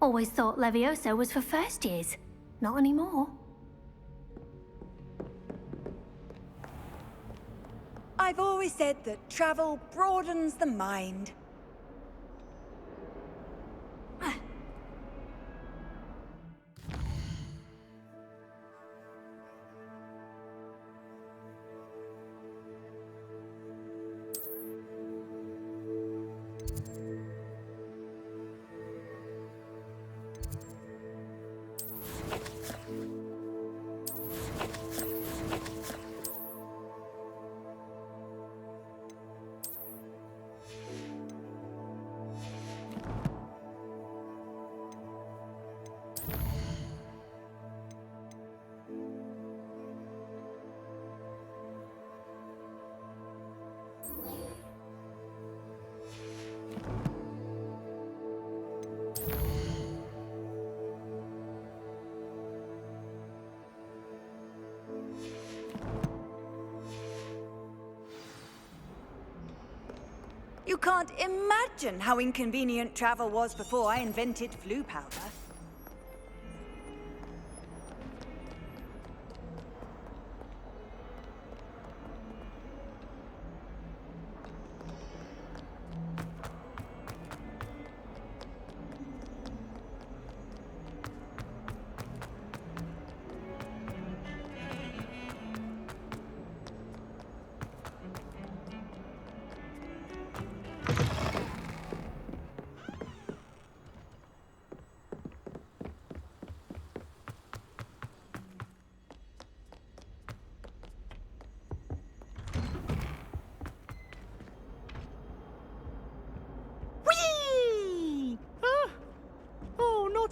Always thought Levioso was for first years. Not anymore. I've always said that travel broadens the mind. You can't imagine how inconvenient travel was before I invented flu powder.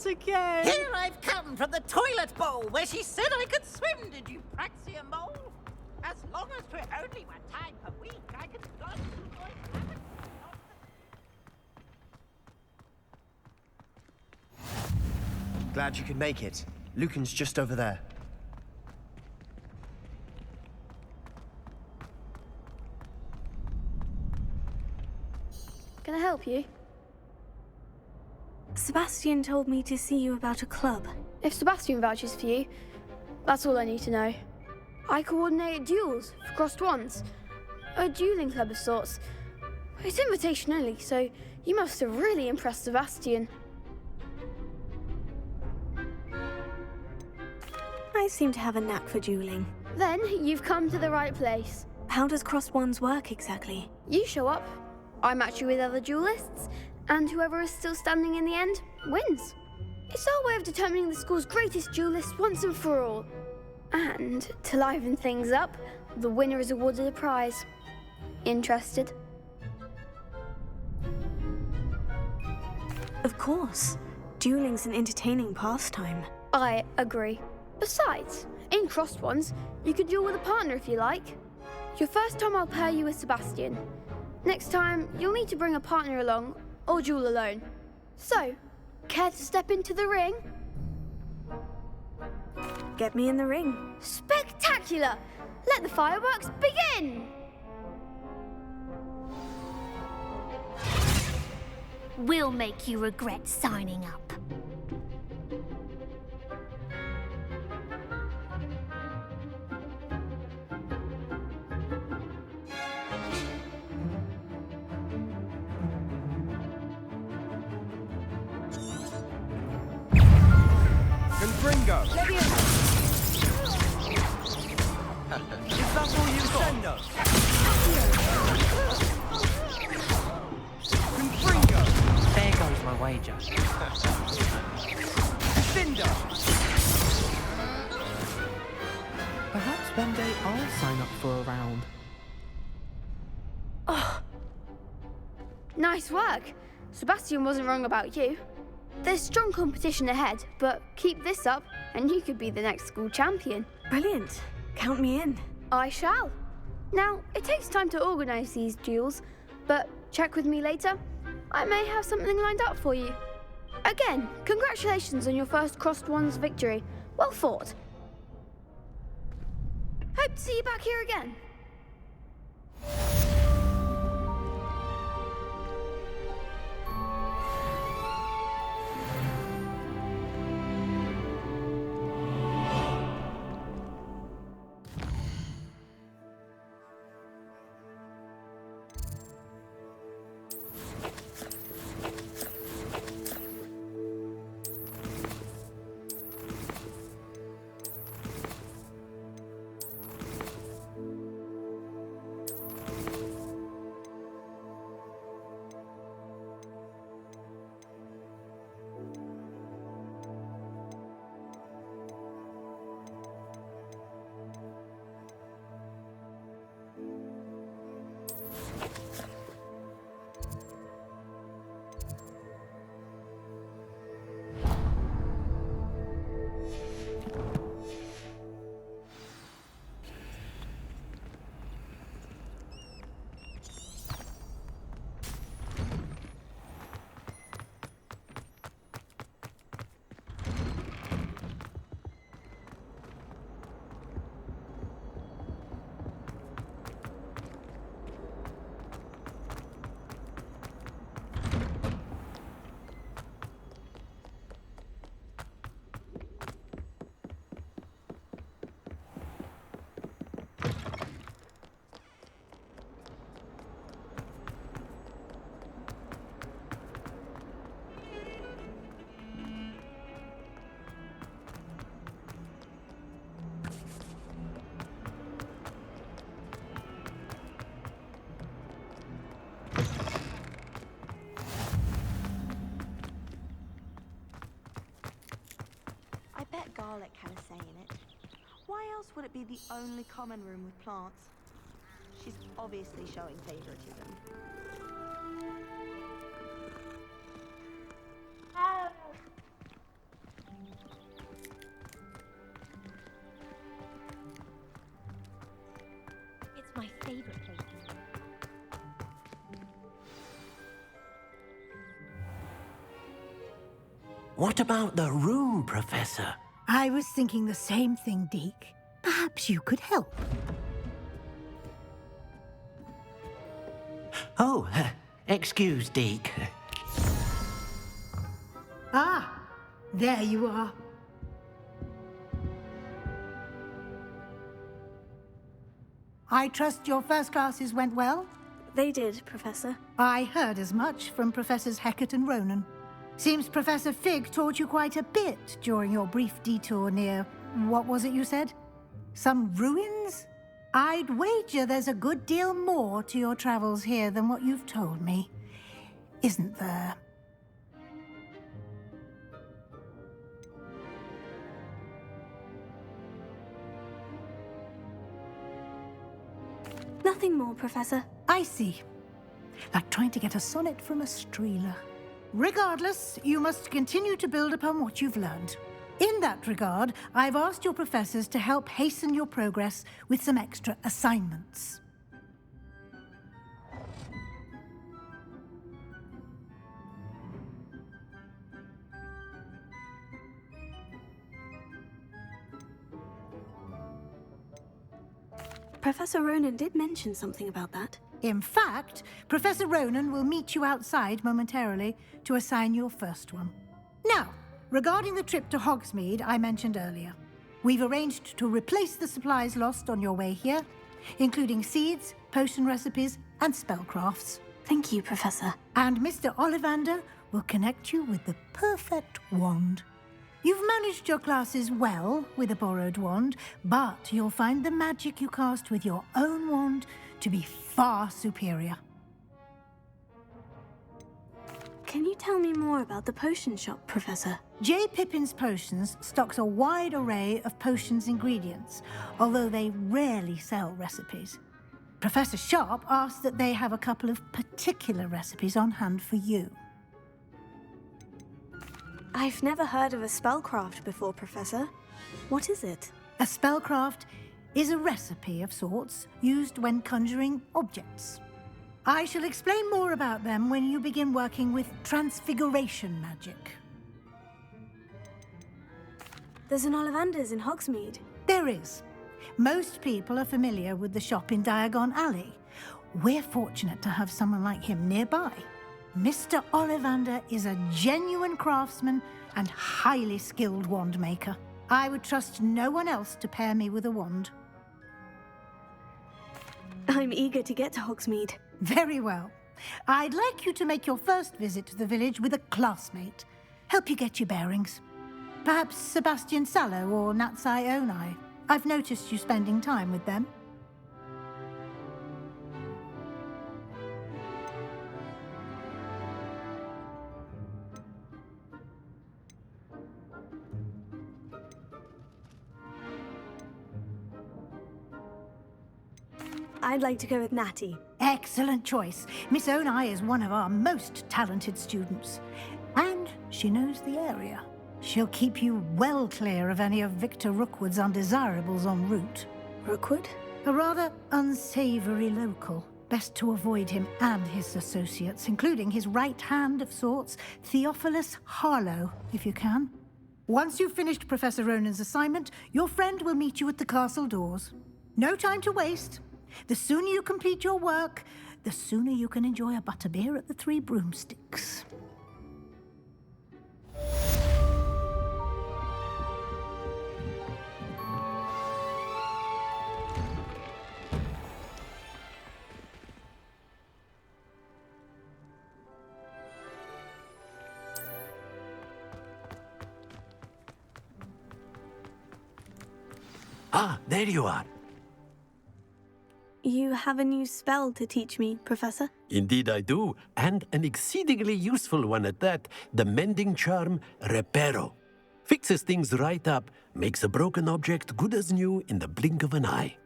Again. Here I've come from the toilet bowl where she said I could swim, did you praxia mole? As long as 'twere only one time per week, I could go to Glad you could make it. Lucan's just over there. Can I help you? Sebastian told me to see you about a club. If Sebastian vouches for you, that's all I need to know. I coordinate duels for crossed ones. A dueling club of sorts. It's invitation only, so you must have really impressed Sebastian. I seem to have a knack for dueling. Then you've come to the right place. How does crossed ones work exactly? You show up, I match you with other duelists, and whoever is still standing in the end wins. It's our way of determining the school's greatest duelist once and for all. And to liven things up, the winner is awarded a prize. Interested? Of course. Dueling's an entertaining pastime. I agree. Besides, in crossed ones, you could duel with a partner if you like. Your first time I'll pair you with Sebastian. Next time, you'll need to bring a partner along, or duel alone. So, care to step into the ring? Get me in the ring. Spectacular! Let the fireworks begin! We'll make you regret signing up. Confringo! Is that all you send us? Confringo! There goes my wager. Cinder! Perhaps one day I'll sign up for a round. Oh, nice work. Sebastian wasn't wrong about you. There's strong competition ahead, but keep this up and you could be the next school champion. Brilliant. Count me in. I shall. Now, it takes time to organise these duels, but check with me later. I may have something lined up for you. Again, congratulations on your first crossed ones victory. Well fought. Hope to see you back here again. I bet garlic had a say in it. Why else would it be the only common room with plants? She's obviously showing favoritism. It's my favorite place. What about the room, Professor? I was thinking the same thing, Deke. Perhaps you could help. Oh, excuse, Deke. Ah, there you are. I trust your first classes went well? They did, Professor. I heard as much from Professors Hecat and Ronan. Seems Professor Fig taught you quite a bit during your brief detour near, what was it you said? Some ruins? I'd wager there's a good deal more to your travels here than what you've told me. Isn't there? Nothing more, Professor. I see. Like trying to get a sonnet from a streeler. Regardless, you must continue to build upon what you've learned. In that regard, I've asked your professors to help hasten your progress with some extra assignments. Professor Ronan did mention something about that. In fact, Professor Ronan will meet you outside momentarily to assign your first one. Now, regarding the trip to Hogsmeade I mentioned earlier, we've arranged to replace the supplies lost on your way here, including seeds, potion recipes, and spellcrafts. Thank you, Professor. And Mr. Ollivander will connect you with the perfect wand. You've managed your classes well with a borrowed wand, but you'll find the magic you cast with your own wand to be far superior. Can you tell me more about the potion shop, Professor? J. Pippin's Potions stocks a wide array of potions ingredients, although they rarely sell recipes. Professor Sharp asked that they have a couple of particular recipes on hand for you. I've never heard of a spellcraft before, Professor. What is it? A spellcraft is a recipe of sorts used when conjuring objects. I shall explain more about them when you begin working with transfiguration magic. There's an Ollivander's in Hogsmeade. There is. Most people are familiar with the shop in Diagon Alley. We're fortunate to have someone like him nearby. Mr. Ollivander is a genuine craftsman and highly skilled wand maker. I would trust no one else to pair me with a wand. I'm eager to get to Hogsmeade. Very well. I'd like you to make your first visit to the village with a classmate. Help you get your bearings. Perhaps Sebastian Sallow or Natsai Onai. I've noticed you spending time with them. I'd like to go with Natty. Excellent choice. Miss Onai is one of our most talented students. And she knows the area. She'll keep you well clear of any of Victor Rookwood's undesirables en route. Rookwood? A rather unsavory local. Best to avoid him and his associates, including his right hand of sorts, Theophilus Harlow, if you can. Once you've finished Professor Ronan's assignment, your friend will meet you at the castle doors. No time to waste. The sooner you complete your work, the sooner you can enjoy a butterbeer at the Three Broomsticks. Ah, there you are. You have a new spell to teach me, Professor? Indeed I do, and an exceedingly useful one at that. The mending charm, Reparo. Fixes things right up, makes a broken object good as new in the blink of an eye.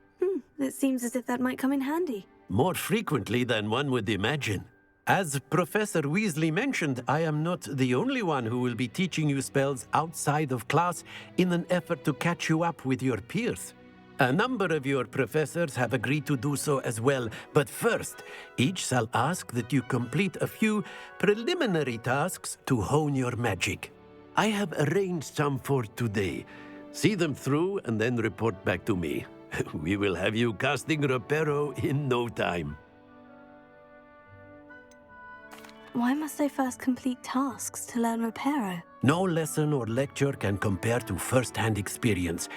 It seems as if that might come in handy. More frequently than one would imagine. As Professor Weasley mentioned, I am not the only one who will be teaching you spells outside of class in an effort to catch you up with your peers. A number of your professors have agreed to do so as well, but first, each shall ask that you complete a few preliminary tasks to hone your magic. I have arranged some for today. See them through and then report back to me. We will have you casting Reparo in no time. Why must I first complete tasks to learn Reparo? No lesson or lecture can compare to first-hand experience,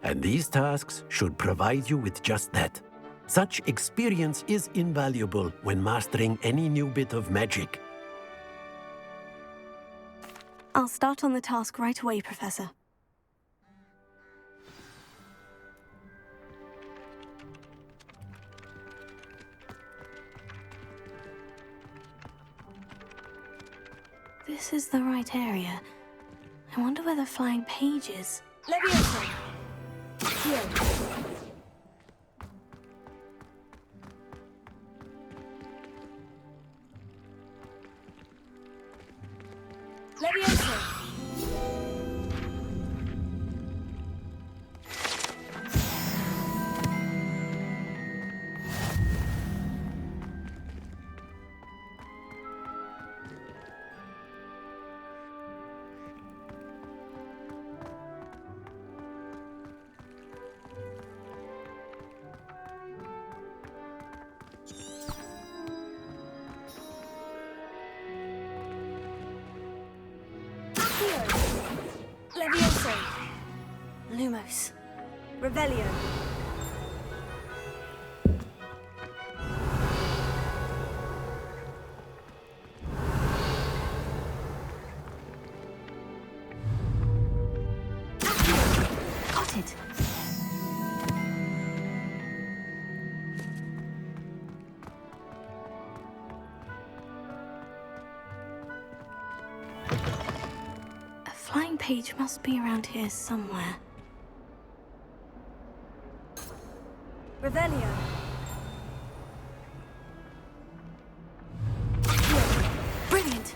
and these tasks should provide you with just that. Such experience is invaluable when mastering any new bit of magic. I'll start on the task right away, Professor. This is the right area. I wonder where the flying page is. Leviosa! Here. Leviosa! Leviosa! Lumos. Revelio. Got it. A flying page must be around here somewhere. Revelio. Brilliant.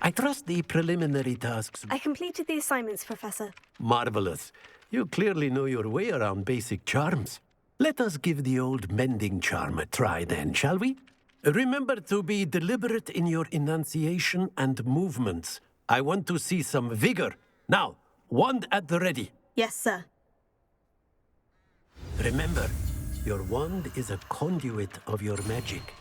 I trust the preliminary tasks. I completed the assignments, Professor. Marvelous. You clearly know your way around basic charms. Let us give the old mending charm a try then, shall we? Remember to be deliberate in your enunciation and movements. I want to see some vigor. Now, wand at the ready. Yes, sir. Remember, your wand is a conduit of your magic.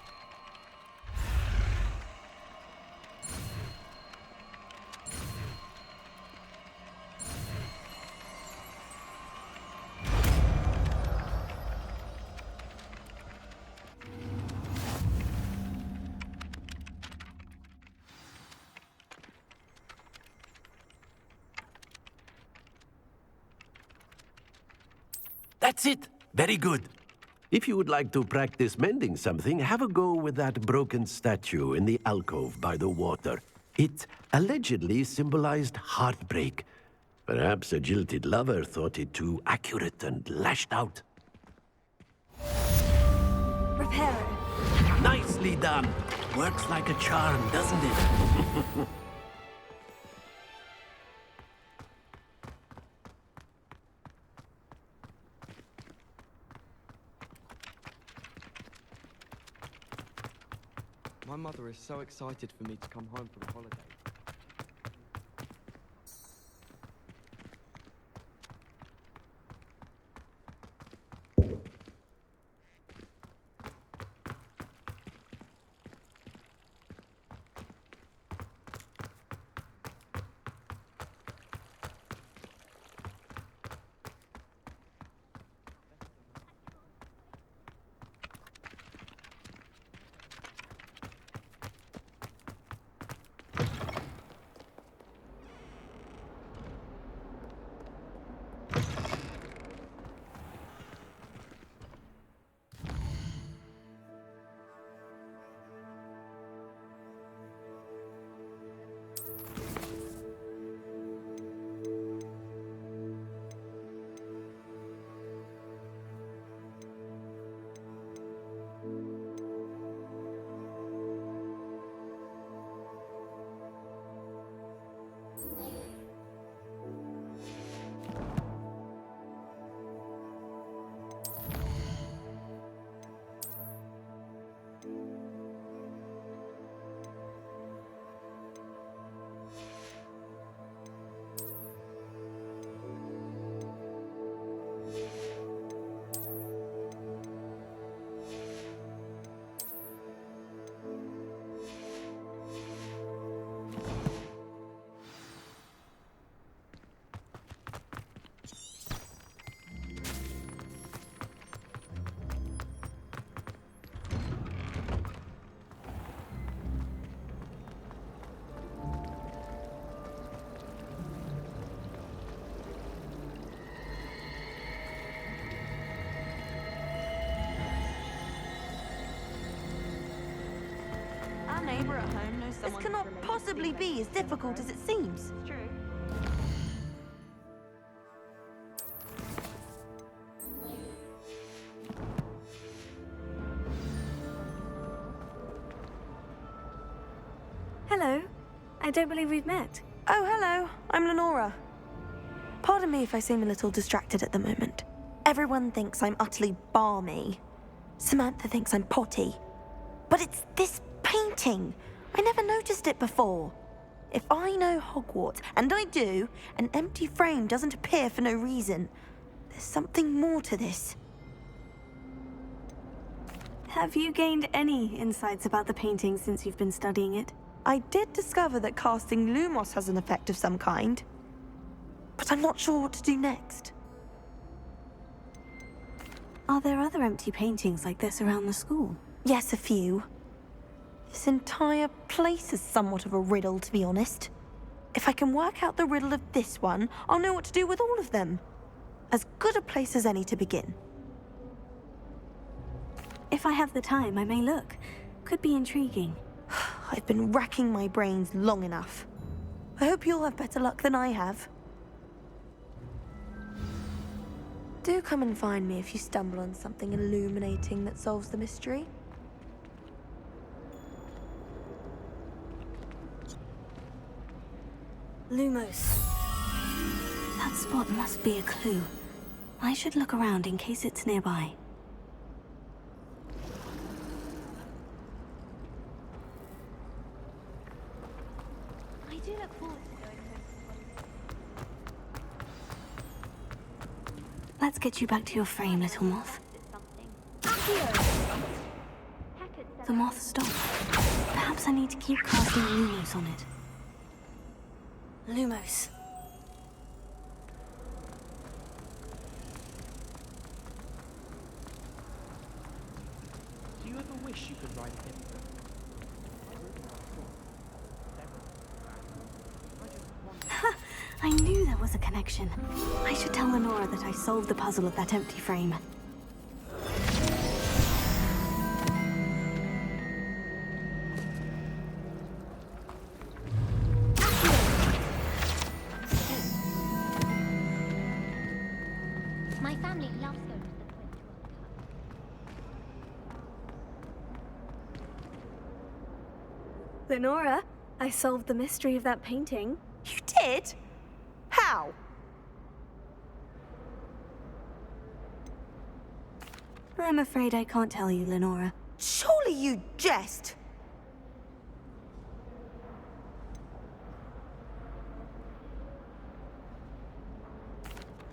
That's it. Very good. If you would like to practice mending something, have a go with that broken statue in the alcove by the water. It allegedly symbolized heartbreak. Perhaps a jilted lover thought it too accurate and lashed out. Reparo. Nicely done. Works like a charm, doesn't it? My mother is so excited for me to come home from holiday. Neighbor at home knows someone. This cannot possibly be as difficult as it seems. It's true. Hello. I don't believe we've met. Oh, hello. I'm Lenora. Pardon me if I seem a little distracted at the moment. Everyone thinks I'm utterly balmy. Samantha thinks I'm potty. But it's this painting. I never noticed it before. If I know Hogwarts, and I do, an empty frame doesn't appear for no reason. There's something more to this. Have you gained any insights about the painting since you've been studying it? I did discover that casting Lumos has an effect of some kind. But I'm not sure what to do next. Are there other empty paintings like this around the school? Yes, a few. This entire place is somewhat of a riddle, to be honest. If I can work out the riddle of this one, I'll know what to do with all of them. As good a place as any to begin. If I have the time, I may look. Could be intriguing. I've been racking my brains long enough. I hope you'll have better luck than I have. Do come and find me if you stumble on something illuminating that solves the mystery. Lumos. That spot must be a clue. I should look around in case it's nearby. I do look forward to going home. Let's get you back to your frame, little moth. The moth stopped. Perhaps I need to keep casting Lumos on it. Lumos. Do you ever wish you could write it? I knew there was a connection. I should tell Lenora that I solved the puzzle of that empty frame. family loves going to the Quidditch World Cup. Lenora, I solved the mystery of that painting. You did? How? I'm afraid I can't tell you, Lenora. Surely you jest.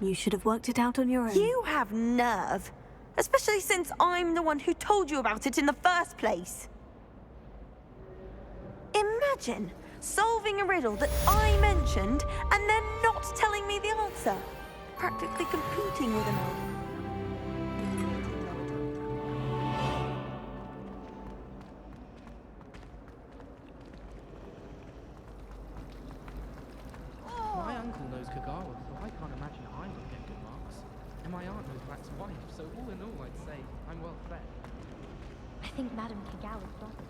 You should have worked it out on your own. You have nerve. Especially since I'm the one who told you about it in the first place. Imagine solving a riddle that I mentioned and then not telling me the answer. Practically competing with an elf. My uncle knows Kagawa, so I can't imagine I would get good marks. And my aunt knows Black's wife, so all in all, I'd say I'm well fed. I think Madame Kagawa's daughter.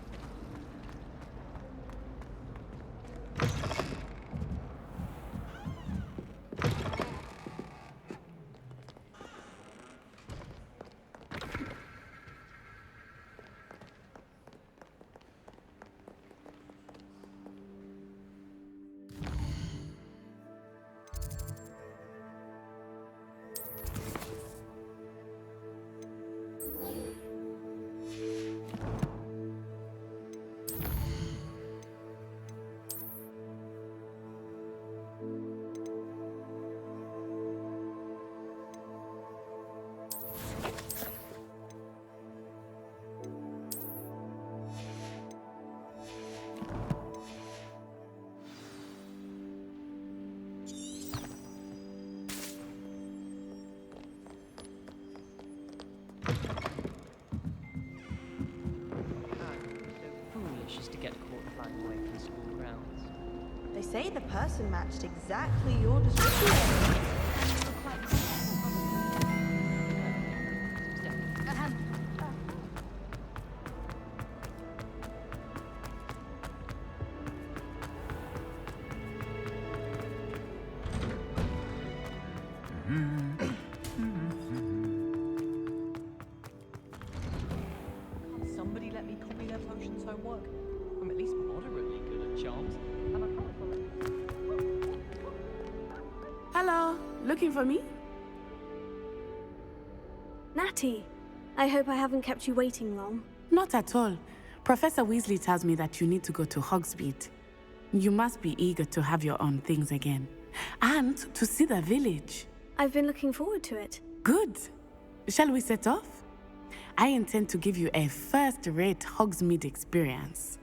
Just to get caught flying away from school grounds. They say the person matched exactly your description. Somebody let me copy their potions homework. I'm at least moderately good at charms, and I can't follow. Hello, looking for me? Natty, I hope I haven't kept you waiting long. Not at all. Professor Weasley tells me that you need to go to Hogsmeade. You must be eager to have your own things again. And to see the village. I've been looking forward to it. Good. Shall we set off? I intend to give you a first-rate Hogsmeade experience.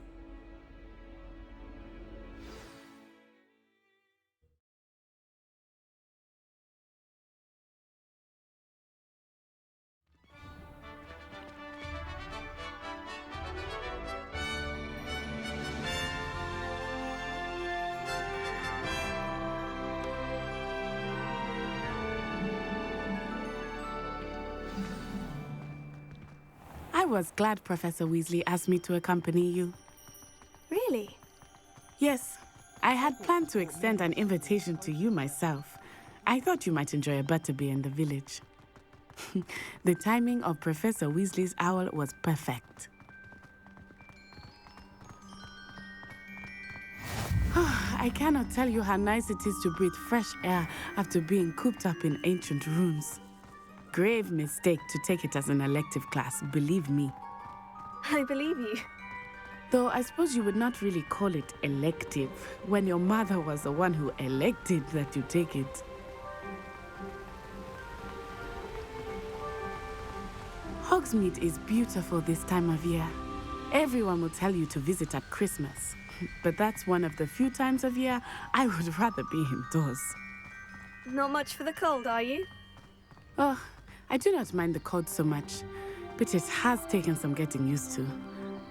I was glad Professor Weasley asked me to accompany you. Really? Yes. I had planned to extend an invitation to you myself. I thought you might enjoy a butterbeer in the village. The timing of Professor Weasley's owl was perfect. I cannot tell you how nice it is to breathe fresh air after being cooped up in ancient rooms. Grave mistake to take it as an elective class, believe me. I believe you. Though I suppose you would not really call it elective when your mother was the one who elected that you take it. Hogsmeade is beautiful this time of year. Everyone will tell you to visit at Christmas, but that's one of the few times of year I would rather be indoors. Not much for the cold, are you? Oh, I do not mind the cold so much, but it has taken some getting used to.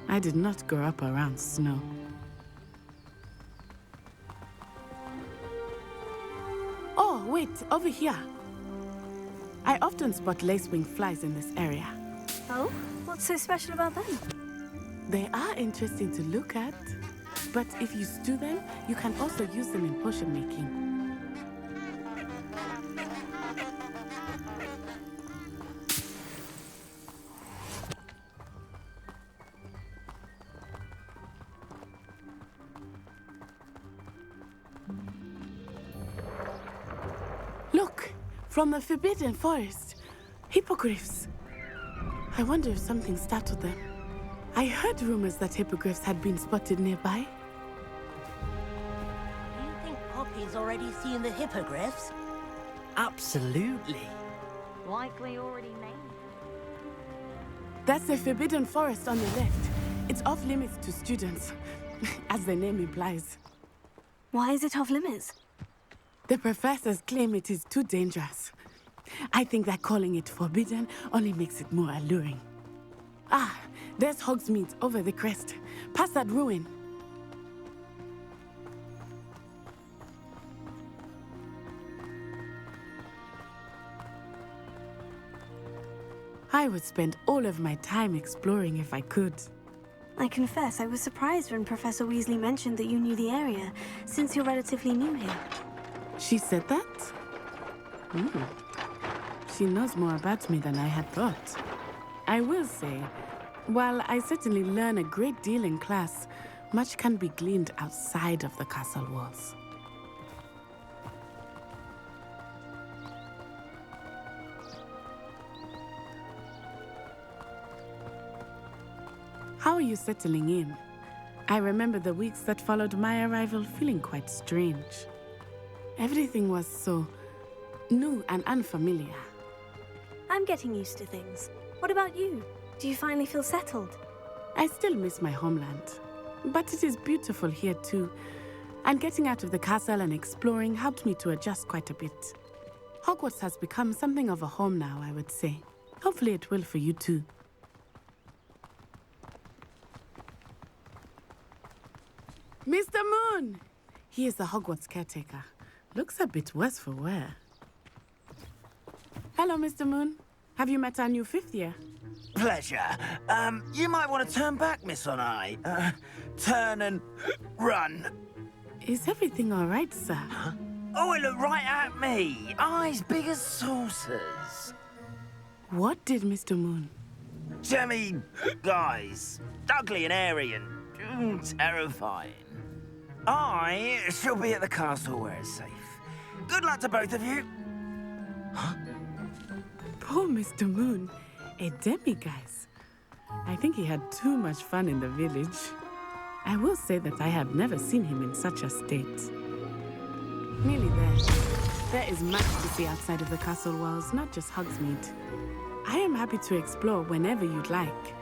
I did not grow up around snow. Oh, wait, over here. I often spot lacewing flies in this area. Oh? What's so special about them? They are interesting to look at, but if you stew them, you can also use them in potion making. From the Forbidden Forest. Hippogriffs. I wonder if something startled them. I heard rumors that hippogriffs had been spotted nearby. Do you think Poppy's already seen the hippogriffs? Absolutely. Likely already named. That's the Forbidden Forest on the left. It's off limits to students, as the name implies. Why is it off limits? The professors claim it is too dangerous. I think that calling it forbidden only makes it more alluring. Ah, there's Hogsmeade over the crest, past that ruin. I would spend all of my time exploring if I could. I confess I was surprised when Professor Weasley mentioned that you knew the area, since you're relatively new here. She said that? She knows more about me than I had thought. I will say, while I certainly learn a great deal in class, much can be gleaned outside of the castle walls. How are you settling in? I remember the weeks that followed my arrival feeling quite strange. Everything was so new and unfamiliar. I'm getting used to things. What about you? Do you finally feel settled? I still miss my homeland, but it is beautiful here too. And getting out of the castle and exploring helped me to adjust quite a bit. Hogwarts has become something of a home now, I would say. Hopefully it will for you too. Mr. Moon! He is the Hogwarts caretaker. Looks a bit worse for wear. Hello, Mr. Moon. Have you met our new fifth year? Pleasure. You might want to turn back, Miss Onai. Turn and run. Is everything all right, sir? Huh? Oh, it looked right at me. Eyes big as saucers. What did Mr. Moon? Jemmy, guys. Ugly and airy and terrifying. I shall be at the castle where it's safe. Good luck to both of you. Huh? Poor Mr. Moon. A demiguise. I think he had too much fun in the village. I will say that I have never seen him in such a state. Nearly there. There is much to see outside of the castle walls, not just Hogsmeade. I am happy to explore whenever you'd like.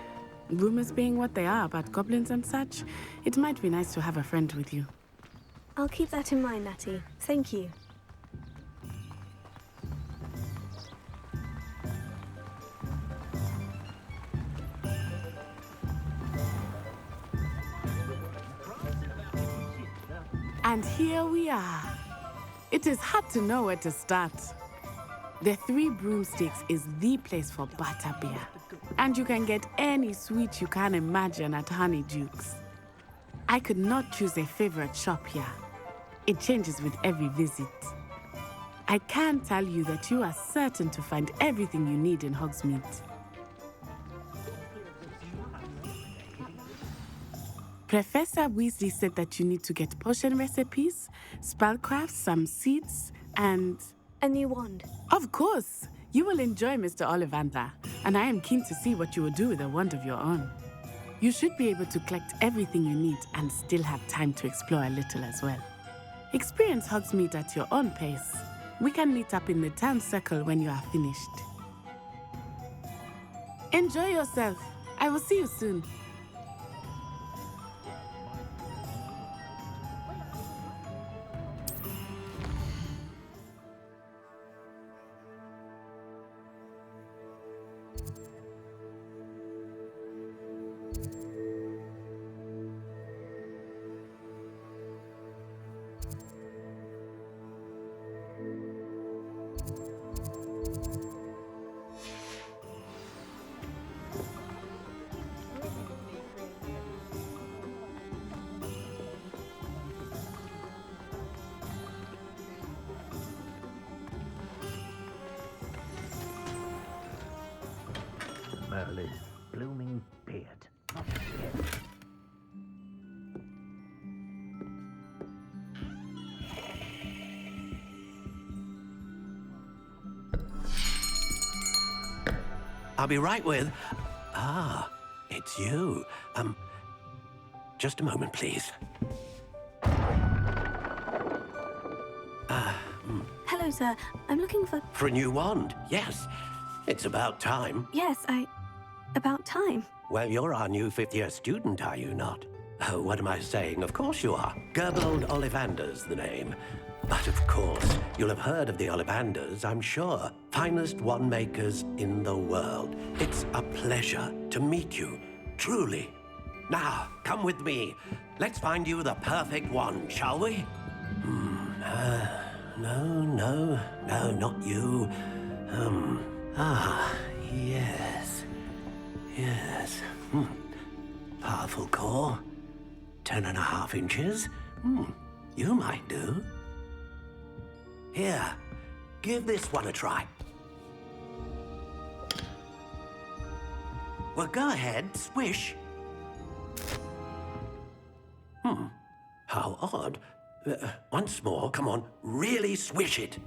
Rumors being what they are about goblins and such, it might be nice to have a friend with you. I'll keep that in mind, Natty. Thank you. And here we are. It is hard to know where to start. The Three Broomsticks is the place for butterbeer. And you can get any sweet you can imagine at Honeydukes. I could not choose a favorite shop here. It changes with every visit. I can tell you that you are certain to find everything you need in Hogsmeade. Professor Weasley said that you need to get potion recipes, spellcrafts, some seeds, and... a new wand. Of course! You will enjoy Mr. Ollivander, and I am keen to see what you will do with a wand of your own. You should be able to collect everything you need and still have time to explore a little as well. Experience Hogsmeade at your own pace. We can meet up in the town circle when you are finished. Enjoy yourself. I will see you soon. Merlin's blooming beard. I'll be right with... Ah, it's you. Just a moment, please. Hello, sir. I'm looking for... For a new wand, yes. It's about time. Yes, about time. Well, you're our new fifth-year student, are you not? Oh, what am I saying? Of course you are. Gerbold Ollivander's the name. But of course, you'll have heard of the Ollivanders, I'm sure. Finest wand makers in the world. It's a pleasure to meet you, truly. Now, come with me. Let's find you the perfect wand, shall we? No, not you. Yes. Powerful core. 10.5 inches. You might do. Here, give this one a try. Well, go ahead, swish. How odd. Once more, come on, really swish it.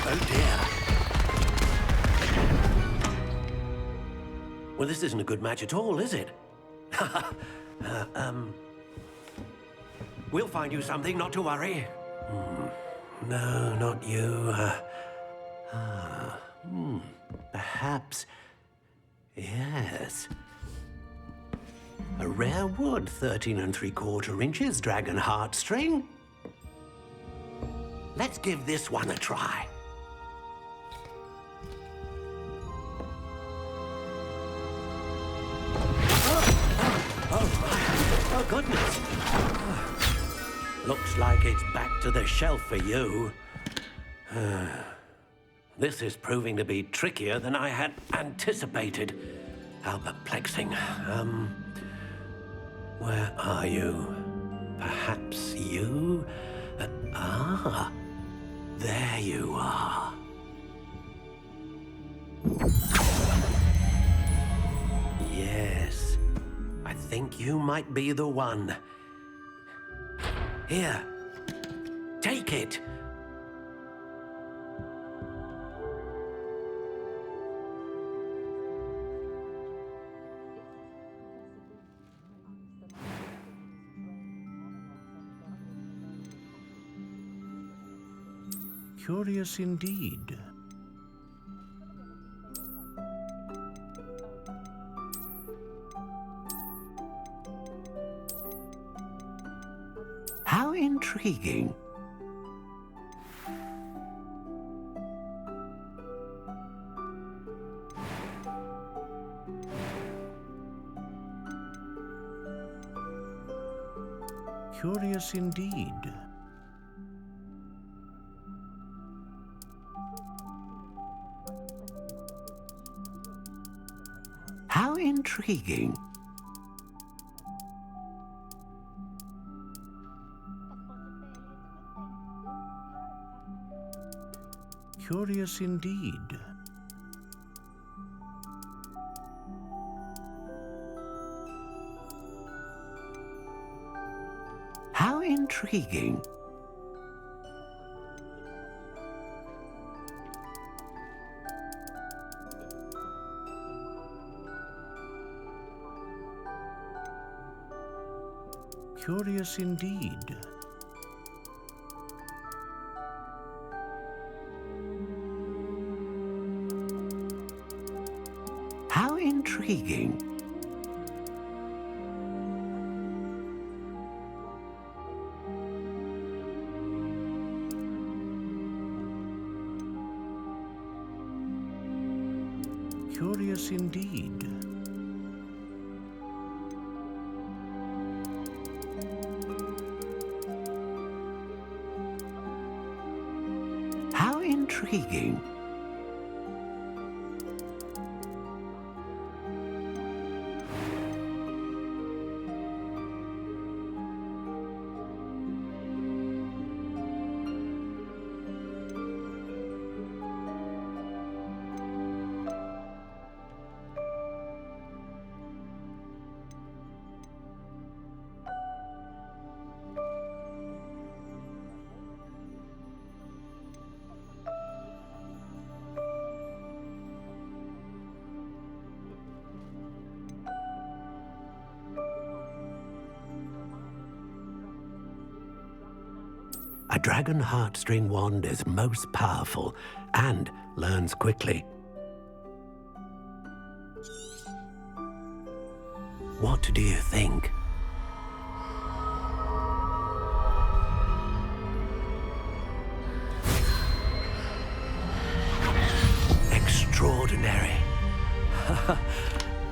Oh dear. Well, this isn't a good match at all, is it? We'll find you something, not to worry. No, not you. Perhaps... Yes. A rare wood, 13 3/4 inches, dragon heartstring. Let's give this one a try. Oh, goodness. Looks like it's back to the shelf for you. This is proving to be trickier than I had anticipated. How perplexing. Where are you? Perhaps you? There you are. Yes, I think you might be the one. Here, take it. Curious indeed. How intriguing. Curious indeed. How intriguing. Curious indeed. How intriguing. Curious indeed. How intriguing. Curious indeed. How intriguing. A dragon heartstring wand is most powerful and learns quickly. What do you think? Extraordinary.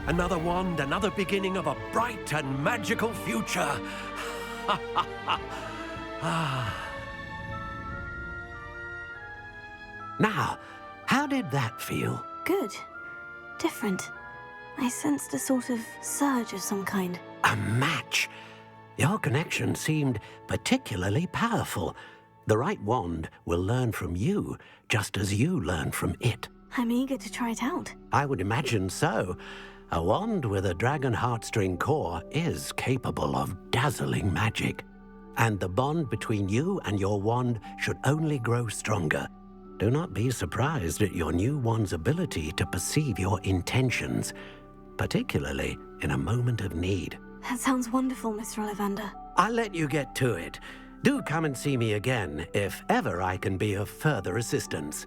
Another wand, another beginning of a bright and magical future. Now, how did that feel? Good. Different. I sensed a sort of surge of some kind. A match? Your connection seemed particularly powerful. The right wand will learn from you, just as you learn from it. I'm eager to try it out. I would imagine so. A wand with a dragon heartstring core is capable of dazzling magic. And the bond between you and your wand should only grow stronger. Do not be surprised at your new wand's ability to perceive your intentions, particularly in a moment of need. That sounds wonderful, Mr. Ollivander. I'll let you get to it. Do come and see me again if ever I can be of further assistance.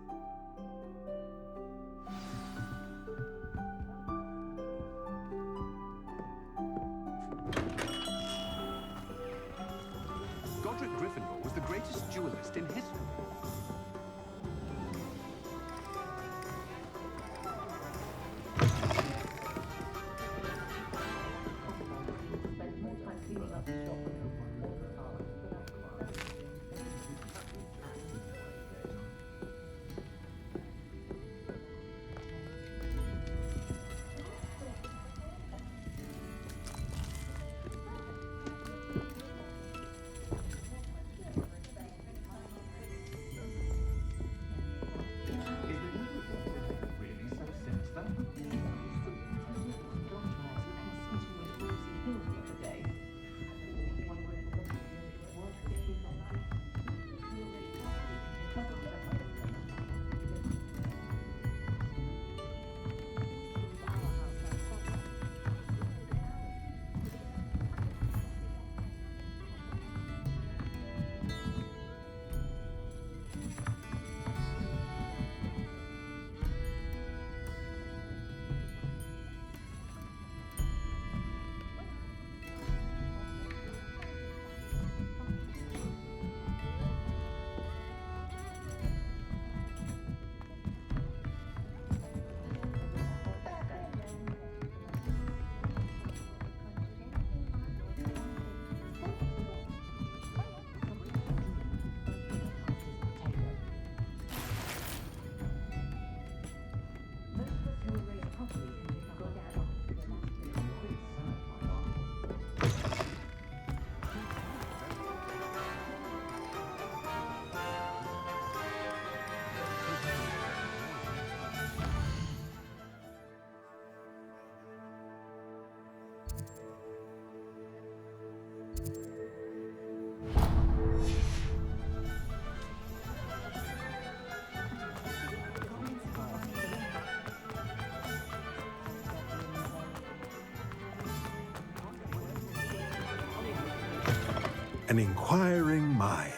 An inquiring mind.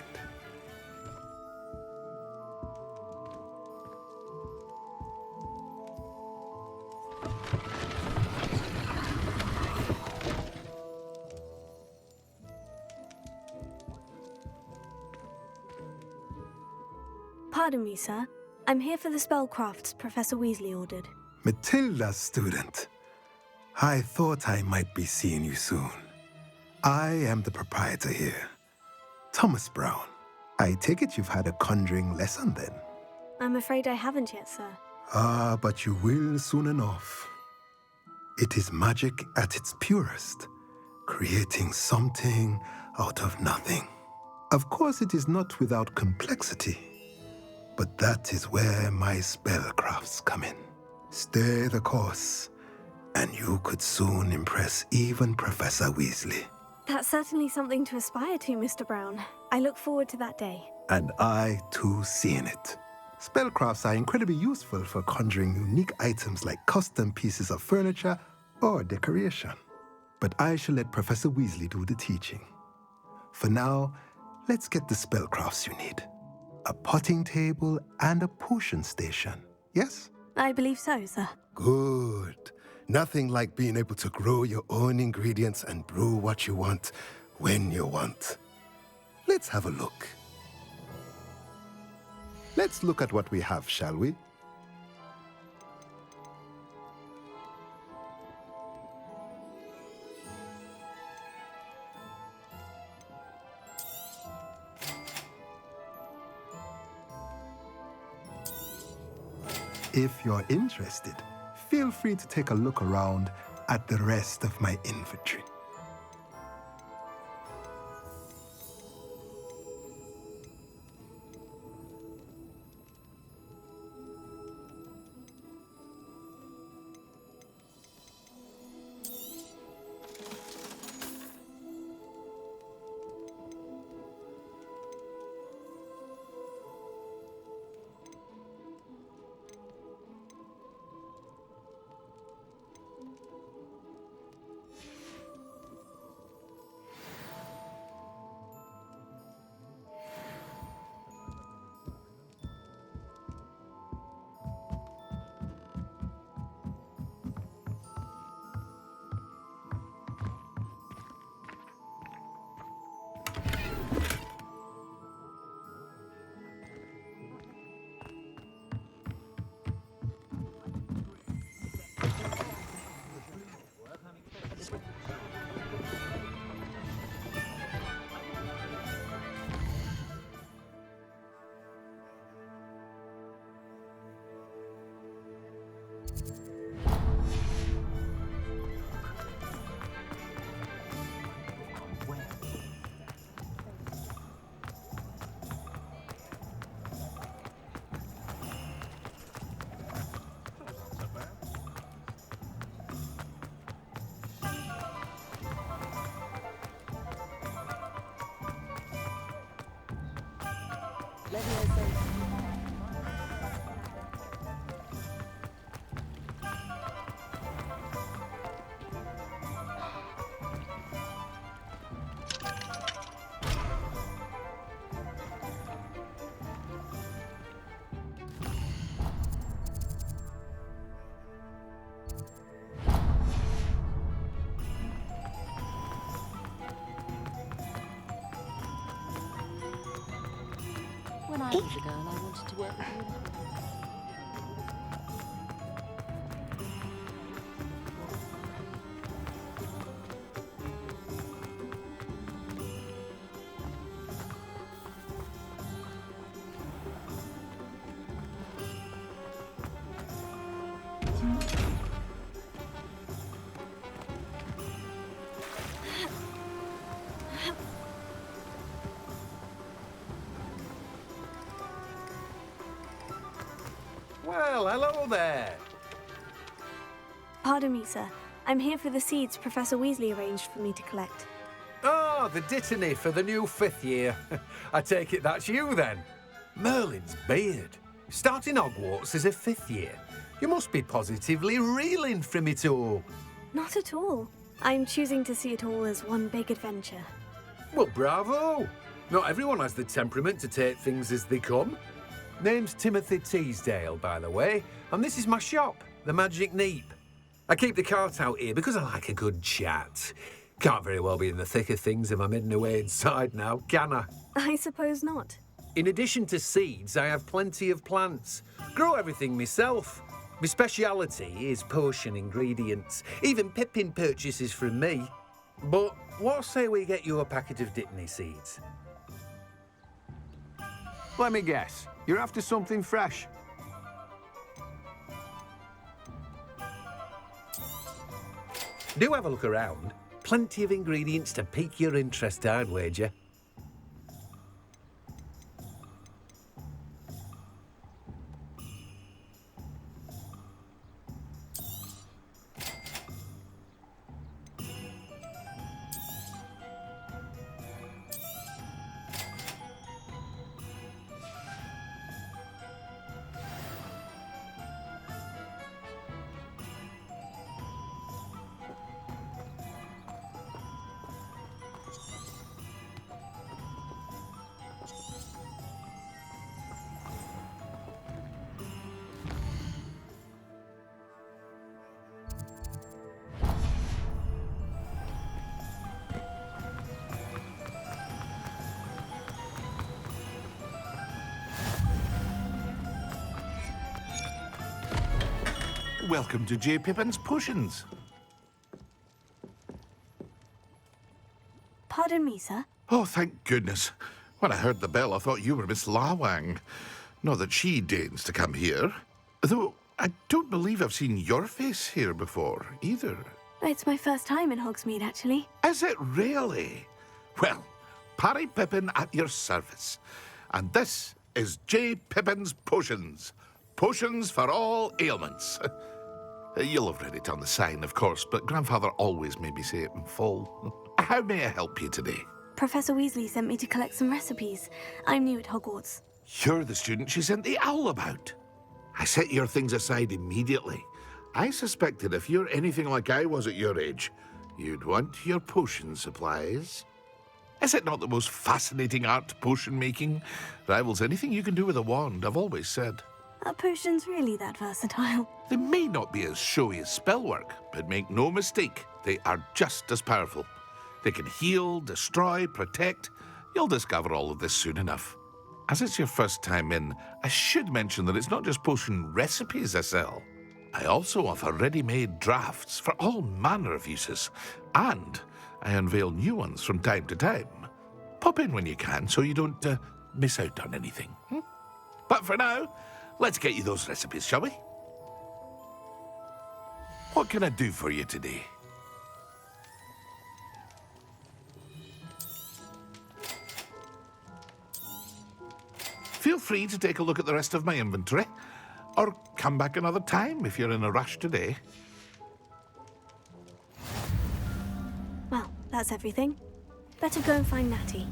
Pardon me, sir. I'm here for the spellcrafts Professor Weasley ordered. Matilda, student. I thought I might be seeing you soon. I am the proprietor here, Thomas Brown. I take it you've had a conjuring lesson then? I'm afraid I haven't yet, sir. Ah, but you will soon enough. It is magic at its purest, creating something out of nothing. Of course, it is not without complexity, but that is where my spellcrafts come in. Stay the course, and you could soon impress even Professor Weasley. That's certainly something to aspire to, Mr. Brown. I look forward to that day. And I, too, seeing it. Spellcrafts are incredibly useful for conjuring unique items like custom pieces of furniture or decoration. But I shall let Professor Weasley do the teaching. For now, let's get the spellcrafts you need. A potting table and a potion station, yes? I believe so, sir. Good. Nothing like being able to grow your own ingredients and brew what you want when you want. Let's have a look. Let's look at what we have, shall we? If you're interested, feel free to take a look around at the rest of my inventory. When I was a girl, I wanted to work with you. Well, hello there. Pardon me, sir. I'm here for the seeds Professor Weasley arranged for me to collect. Oh, the dittany for the new 5th year. I take it that's you, then. Merlin's beard. Starting Hogwarts as a 5th year. You must be positively reeling from it all. Not at all. I'm choosing to see it all as one big adventure. Well, bravo. Not everyone has the temperament to take things as they come. Name's Timothy Teasdale, by the way, and this is my shop, the Magic Neep. I keep the cart out here because I like a good chat. Can't very well be in the thick of things if I'm hidden away inside now, can I? I suppose not. In addition to seeds, I have plenty of plants. Grow everything myself. My speciality is potion ingredients. Even Pippin purchases from me. But what say we get you a packet of Dittany seeds? Let me guess. You're after something fresh. Do have a look around. Plenty of ingredients to pique your interest, I'd wager. Welcome to J. Pippin's Potions. Pardon me, sir. Oh, thank goodness. When I heard the bell, I thought you were Miss Lawang. Not that she deigns to come here. Though I don't believe I've seen your face here before, either. It's my first time in Hogsmeade, actually. Is it really? Well, Parry Pippin at your service. And this is J. Pippin's Potions. Potions for all ailments. You'll have read it on the sign, of course, but Grandfather always made me say it in full. How may I help you today? Professor Weasley sent me to collect some recipes. I'm new at Hogwarts. You're the student she sent the owl about. I set your things aside immediately. I suspected if you're anything like I was at your age, you'd want your potion supplies. Is it not the most fascinating art, potion making? Rivals anything you can do with a wand, I've always said. Are potions really that versatile? They may not be as showy as spellwork, but make no mistake, they are just as powerful. They can heal, destroy, protect. You'll discover all of this soon enough. As it's your first time in, I should mention that it's not just potion recipes I sell. I also offer ready-made drafts for all manner of uses, and I unveil new ones from time to time. Pop in when you can so you don't miss out on anything. But for now, let's get you those recipes, shall we? What can I do for you today? Feel free to take a look at the rest of my inventory, or come back another time if you're in a rush today. Well, that's everything. Better go and find Natty.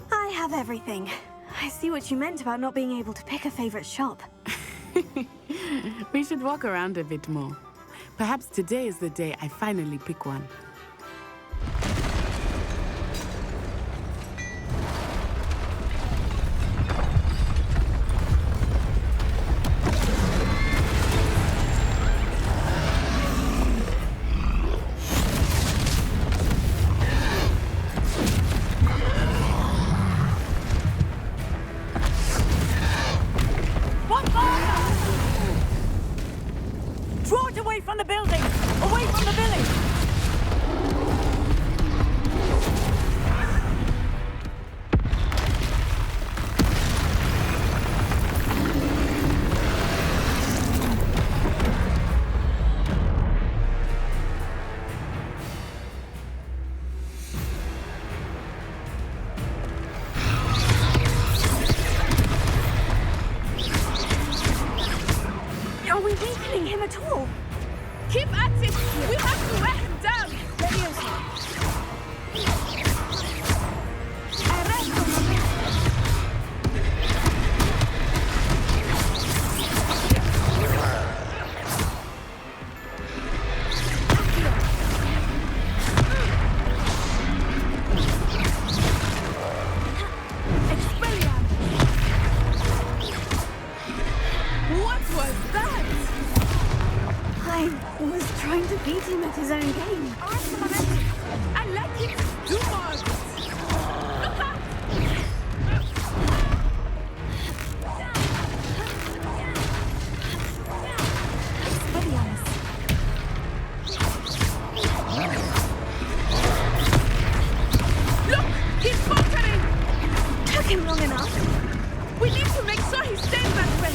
I have everything. I see what you meant about not being able to pick a favorite shop. We should walk around a bit more. Perhaps today is the day I finally pick one. Draw it away from the building! Away from the village! trying to beat him at his own game. I like it. Do more. Look out! Steady, Alice. Look! He's faltering! Took him long enough. We need to make sure he stays that way.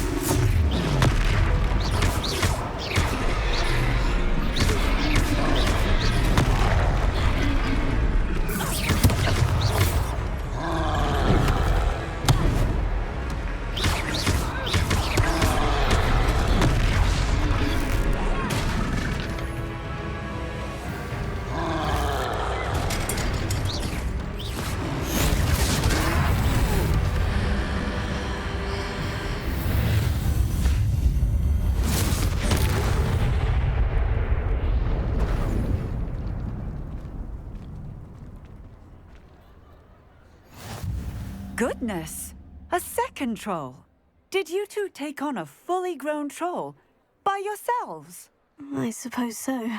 Goodness! A second troll! Did you two take on a fully grown troll by yourselves? I suppose so.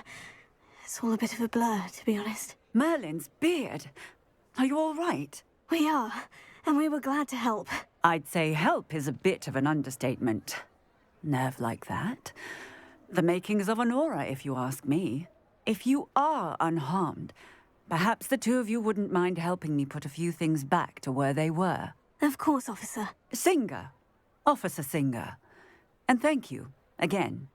It's all a bit of a blur, to be honest. Merlin's beard. Are you all right? We are, and we were glad to help. I'd say help is a bit of an understatement. Nerve like that. The makings of an aura, if you ask me. If you are unharmed, perhaps the two of you wouldn't mind helping me put a few things back to where they were. Of course, officer. Singer. Officer Singer. And thank you, again.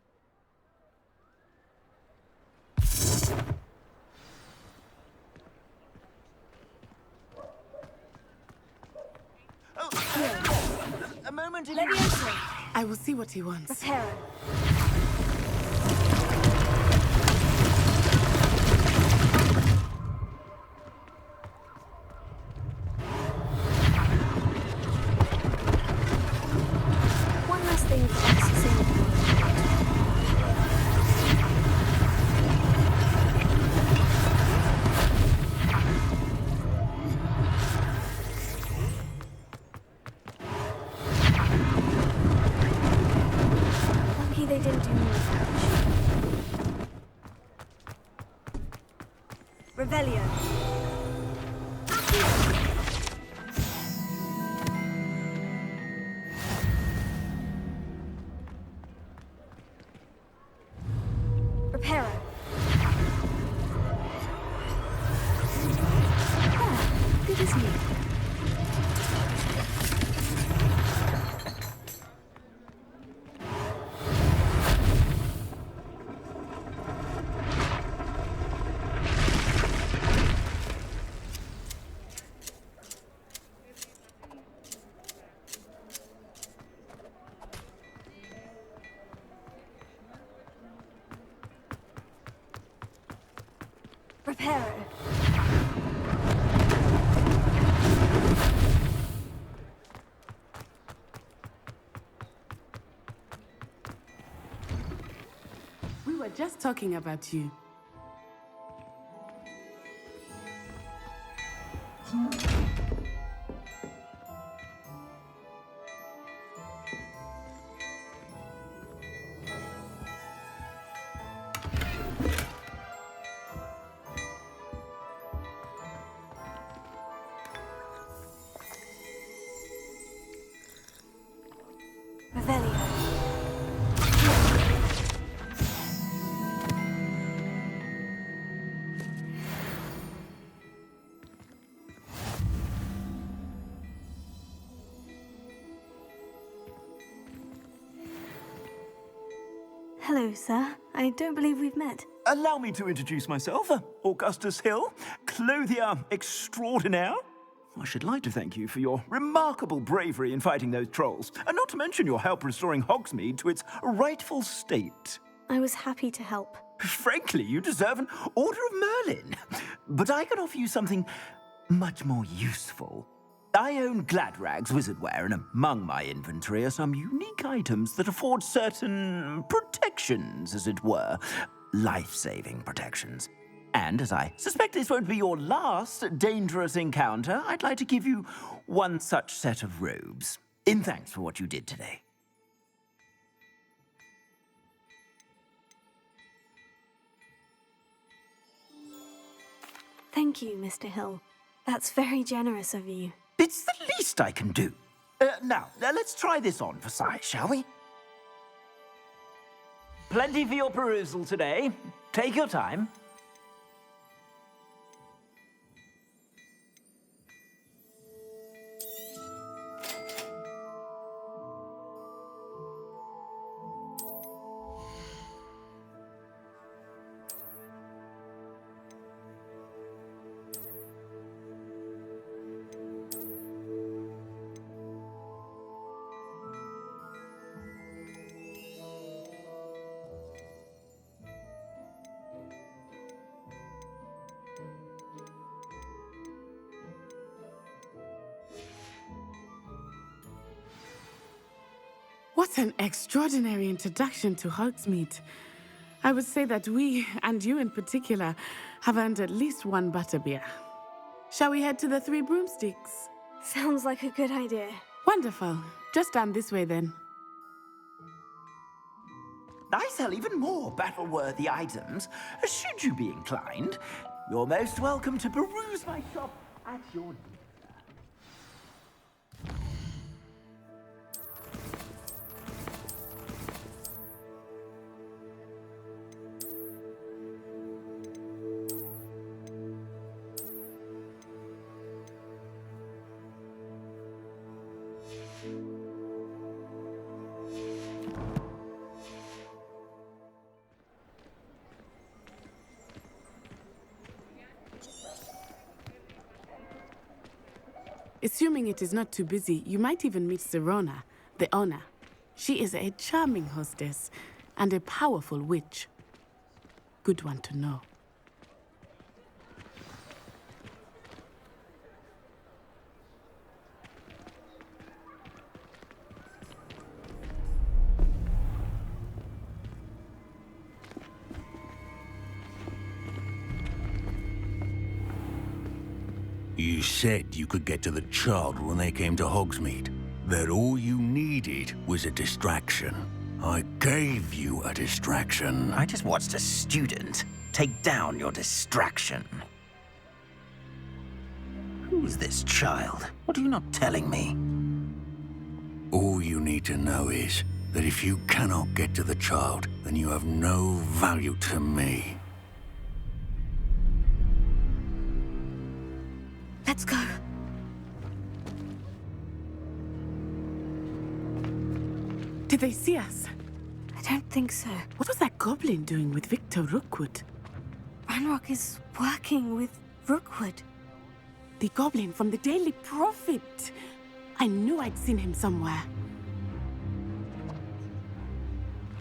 A moment, Let me enter. I will see what he wants. Repair it. One last thing for Officer Singer. Lucky they didn't do more damage. Revelio. Reparo. Ah, good as new. Reparo. We were just talking about you. Revelio. Hello, sir. I don't believe we've met. Allow me to introduce myself, Augustus Hill, clothier extraordinaire. I should like to thank you for your remarkable bravery in fighting those trolls, and not to mention your help restoring Hogsmeade to its rightful state. I was happy to help. Frankly, you deserve an Order of Merlin. But I can offer you something much more useful. I own Gladrag's wizardware, and among my inventory are some unique items that afford certain protections, as it were. Life-saving protections. And as I suspect this won't be your last dangerous encounter, I'd like to give you one such set of robes, in thanks for what you did today. Thank you, Mr. Hill. That's very generous of you. It's the least I can do. Now, let's try this on for size, shall we? Plenty for your perusal today. Take your time. What an extraordinary introduction to Hogsmeade. I would say that we, and you in particular, have earned at least one butterbeer. Shall we head to the Three Broomsticks? Sounds like a good idea. Wonderful. Just down this way then. I sell even more battle-worthy items. Should you be inclined, you're most welcome to peruse my shop at your leisure. Assuming it is not too busy, you might even meet Sirona, the owner. She is a charming hostess and a powerful witch. Good one to know. You said you could get to the child when they came to Hogsmeade. That all you needed was a distraction. I gave you a distraction. I just watched a student take down your distraction. Who's this child? What are you not telling me? All you need to know is that if you cannot get to the child, then you have no value to me. Let's go. Did they see us? I don't think so. What was that goblin doing with Victor Rookwood? Ranrock is working with Rookwood. The goblin from the Daily Prophet. I knew I'd seen him somewhere.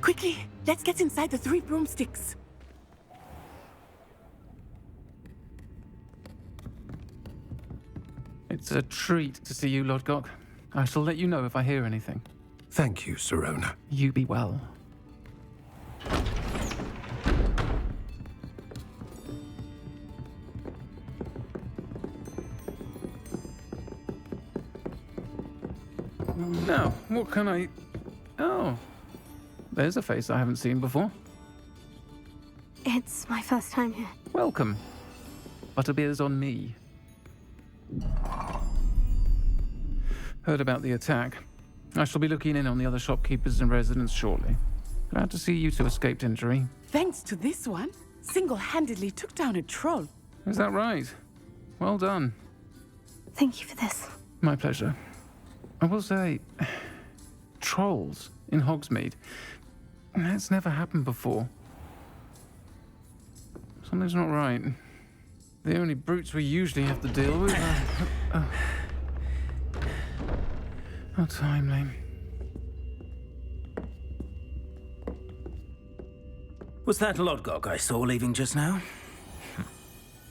Quickly, let's get inside the Three Broomsticks. It's a treat to see you, Lodgok. I shall let you know if I hear anything. Thank you, Sirona. You be well. Now, what can I... Oh, there's a face I haven't seen before. It's my first time here. Welcome. Butterbeer's on me. Heard about the attack. I shall be looking in on the other shopkeepers and residents shortly. Glad to see you two escaped injury. Thanks to this one, single-handedly took down a troll. Is that right? Well done. Thank you for this. My pleasure. I will say, trolls in Hogsmeade. That's never happened before. Something's not right. The only brutes we usually have to deal with are... How timely. Was that Lodgok I saw leaving just now?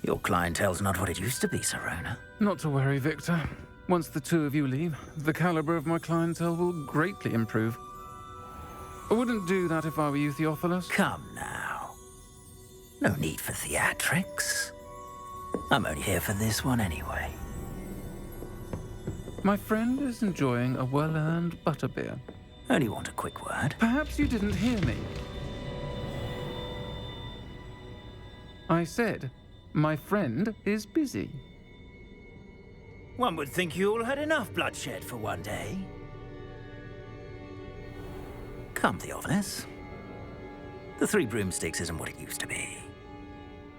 Your clientele's not what it used to be, Sirona. Not to worry, Victor. Once the two of you leave, the caliber of my clientele will greatly improve. I wouldn't do that if I were you, Theophilus. Come now. No need for theatrics. I'm only here for this one anyway. My friend is enjoying a well-earned butterbeer. Only want a quick word. Perhaps you didn't hear me. I said, My friend is busy. One would think you all had enough bloodshed for one day. Come, Theophilus. The Three Broomsticks isn't what it used to be.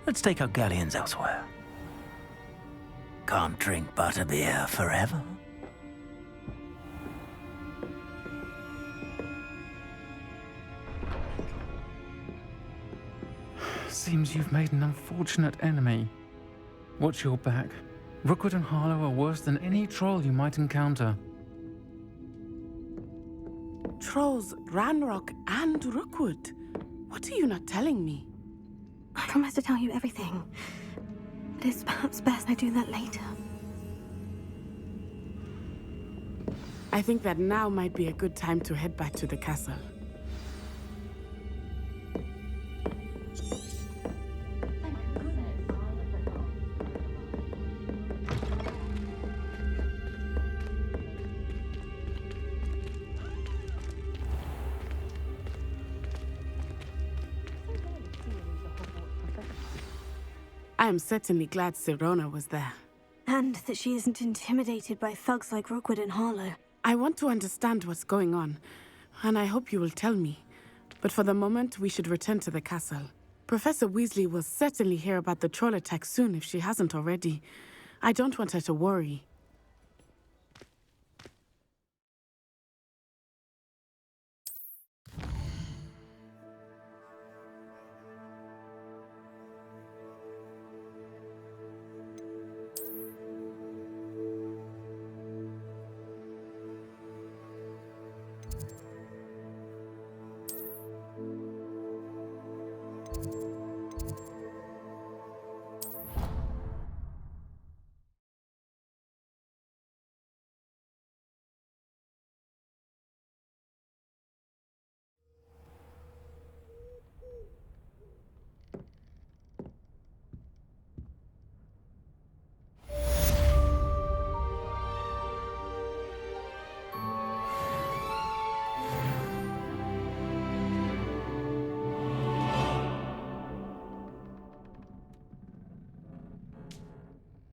Let's take our galleons elsewhere. Can't drink butterbeer forever. Seems you've made an unfortunate enemy. Watch your back. Rookwood and Harlow are worse than any troll you might encounter. Trolls, Ranrock, and Rookwood. What are you not telling me? I promise to tell you everything. But it's perhaps best I do that later. I think that now might be a good time to head back to the castle. I am certainly glad Sirona was there. And that she isn't intimidated by thugs like Rookwood and Harlow. I want to understand what's going on, and I hope you will tell me. But for the moment, we should return to the castle. Professor Weasley will certainly hear about the troll attack soon if she hasn't already. I don't want her to worry.